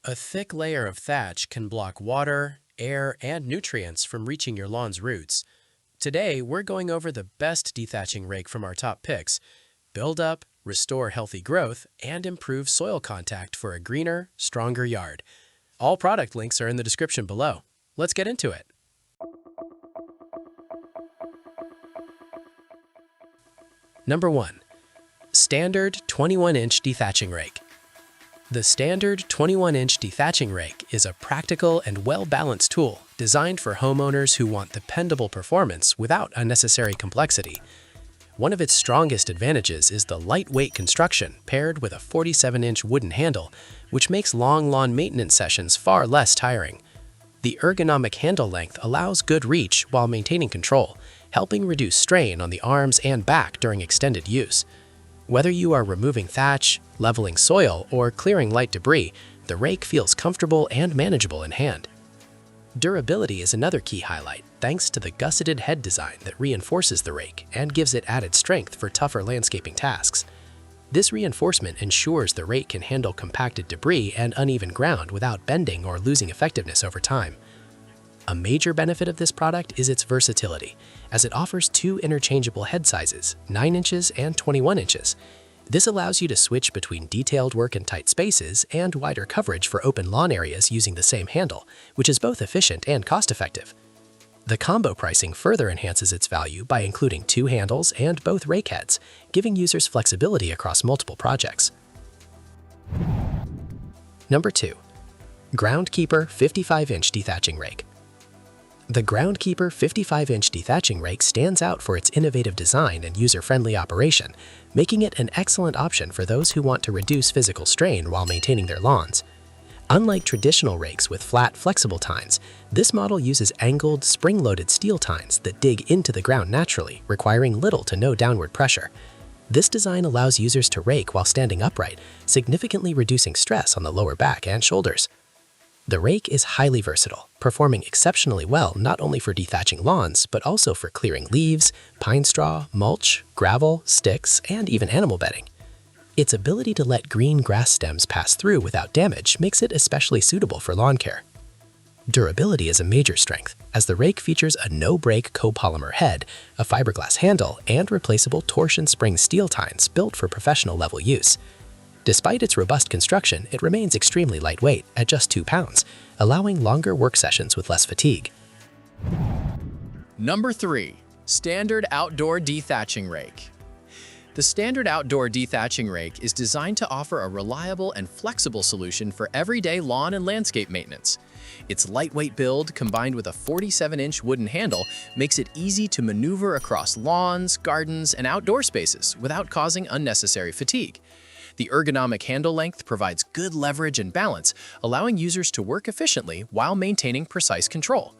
A thick layer of thatch can block water, air, and nutrients from reaching your lawn's roots. Today, we're going over the best dethatching rake from our top picks: build up, restore healthy growth, and improve soil contact for a greener, stronger yard. All product links are in the description below. Let's get into it. Number 1. Standard 21-inch Dethatching Rake. The standard 21-inch dethatching rake is a practical and well-balanced tool designed for homeowners who want dependable performance without unnecessary complexity. One of its strongest advantages is the lightweight construction paired with a 47-inch wooden handle, which makes long lawn maintenance sessions far less tiring. The ergonomic handle length allows good reach while maintaining control, helping reduce strain on the arms and back during extended use. Whether you are removing thatch, leveling soil, or clearing light debris, the rake feels comfortable and manageable in hand. Durability is another key highlight, thanks to the gusseted head design that reinforces the rake and gives it added strength for tougher landscaping tasks. This reinforcement ensures the rake can handle compacted debris and uneven ground without bending or losing effectiveness over time. A major benefit of this product is its versatility, as it offers two interchangeable head sizes, 9 inches and 21 inches. This allows you to switch between detailed work in tight spaces and wider coverage for open lawn areas using the same handle, which is both efficient and cost-effective. The combo pricing further enhances its value by including two handles and both rake heads, giving users flexibility across multiple projects. Number 2. Groundkeeper 55-inch Dethatching Rake. The Groundkeeper 55-inch dethatching rake stands out for its innovative design and user-friendly operation, making it an excellent option for those who want to reduce physical strain while maintaining their lawns. Unlike traditional rakes with flat, flexible tines, this model uses angled, spring-loaded steel tines that dig into the ground naturally, requiring little to no downward pressure. This design allows users to rake while standing upright, significantly reducing stress on the lower back and shoulders. The rake is highly versatile, performing exceptionally well not only for dethatching lawns, but also for clearing leaves, pine straw, mulch, gravel, sticks, and even animal bedding. Its ability to let green grass stems pass through without damage makes it especially suitable for lawn care. Durability is a major strength, as the rake features a no-break copolymer head, a fiberglass handle, and replaceable torsion spring steel tines built for professional level use. Despite its robust construction, it remains extremely lightweight at just 2 pounds, allowing longer work sessions with less fatigue. Number 3. Standard Outdoor Dethatching Rake. The Standard Outdoor Dethatching Rake is designed to offer a reliable and flexible solution for everyday lawn and landscape maintenance. Its lightweight build, combined with a 47-inch wooden handle, makes it easy to maneuver across lawns, gardens, and outdoor spaces without causing unnecessary fatigue. The ergonomic handle length provides good leverage and balance, allowing users to work efficiently while maintaining precise control.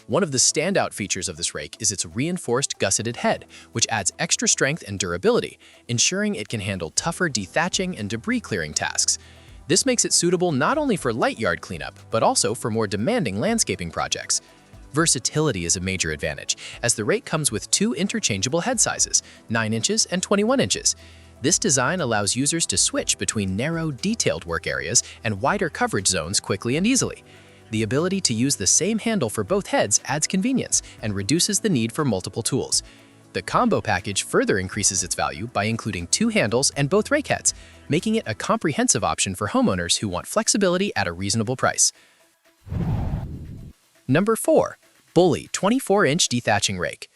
One of the standout features of this rake is its reinforced gusseted head, which adds extra strength and durability, ensuring it can handle tougher dethatching and debris clearing tasks. This makes it suitable not only for light yard cleanup, but also for more demanding landscaping projects. Versatility is a major advantage, as the rake comes with two interchangeable head sizes, 9 inches and 21 inches. This design allows users to switch between narrow, detailed work areas and wider coverage zones quickly and easily. The ability to use the same handle for both heads adds convenience and reduces the need for multiple tools. The combo package further increases its value by including two handles and both rake heads, making it a comprehensive option for homeowners who want flexibility at a reasonable price. Number 4. Bully 24-inch Dethatching Rake.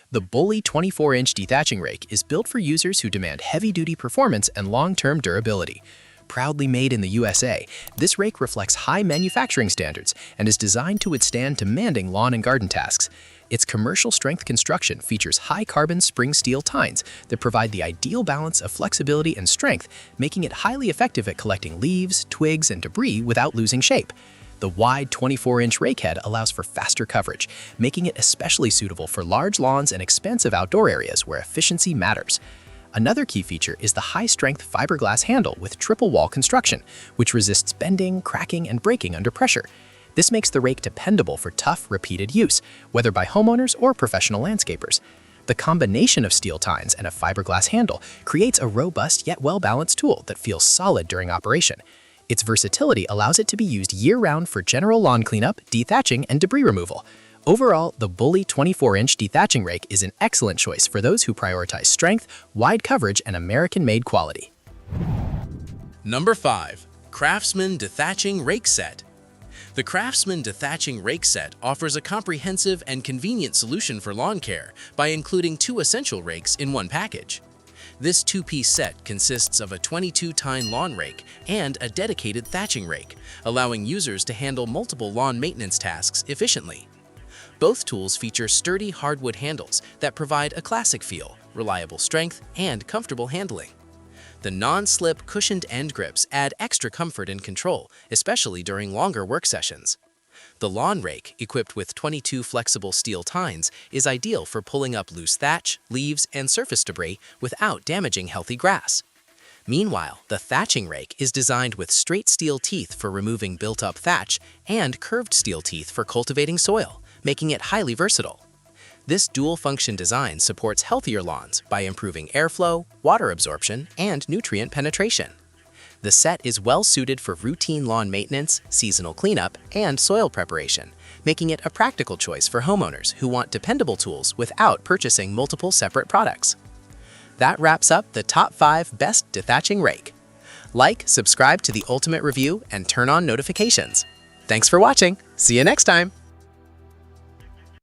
The Bully 24-inch dethatching rake is built for users who demand heavy-duty performance and long-term durability. Proudly made in the USA, this rake reflects high manufacturing standards and is designed to withstand demanding lawn and garden tasks. Its commercial-strength construction features high-carbon spring steel tines that provide the ideal balance of flexibility and strength, making it highly effective at collecting leaves, twigs, and debris without losing shape. The wide 24-inch rake head allows for faster coverage, making it especially suitable for large lawns and expansive outdoor areas where efficiency matters. Another key feature is the high-strength fiberglass handle with triple-wall construction, which resists bending, cracking, and breaking under pressure. This makes the rake dependable for tough, repeated use, whether by homeowners or professional landscapers. The combination of steel tines and a fiberglass handle creates a robust yet well-balanced tool that feels solid during operation. Its versatility allows it to be used year-round for general lawn cleanup, dethatching, and debris removal. Overall, the Bully 24-inch dethatching rake is an excellent choice for those who prioritize strength, wide coverage, and American-made quality. Number 5. Craftsman Dethatching Rake Set. The Craftsman Dethatching Rake Set offers a comprehensive and convenient solution for lawn care by including 2 essential rakes in one package. This 2-piece set consists of a 22-tine lawn rake and a dedicated thatching rake, allowing users to handle multiple lawn maintenance tasks efficiently. Both tools feature sturdy hardwood handles that provide a classic feel, reliable strength, and comfortable handling. The non-slip cushioned end grips add extra comfort and control, especially during longer work sessions. The lawn rake, equipped with 22 flexible steel tines, is ideal for pulling up loose thatch, leaves, and surface debris without damaging healthy grass. Meanwhile, the thatching rake is designed with straight steel teeth for removing built-up thatch and curved steel teeth for cultivating soil, making it highly versatile. This dual-function design supports healthier lawns by improving airflow, water absorption, and nutrient penetration. The set is well-suited for routine lawn maintenance, seasonal cleanup, and soil preparation, making it a practical choice for homeowners who want dependable tools without purchasing multiple separate products. That wraps up the top 5 best dethatching rake. Like, subscribe to the Ultimate Review, and turn on notifications. Thanks for watching. See you next time.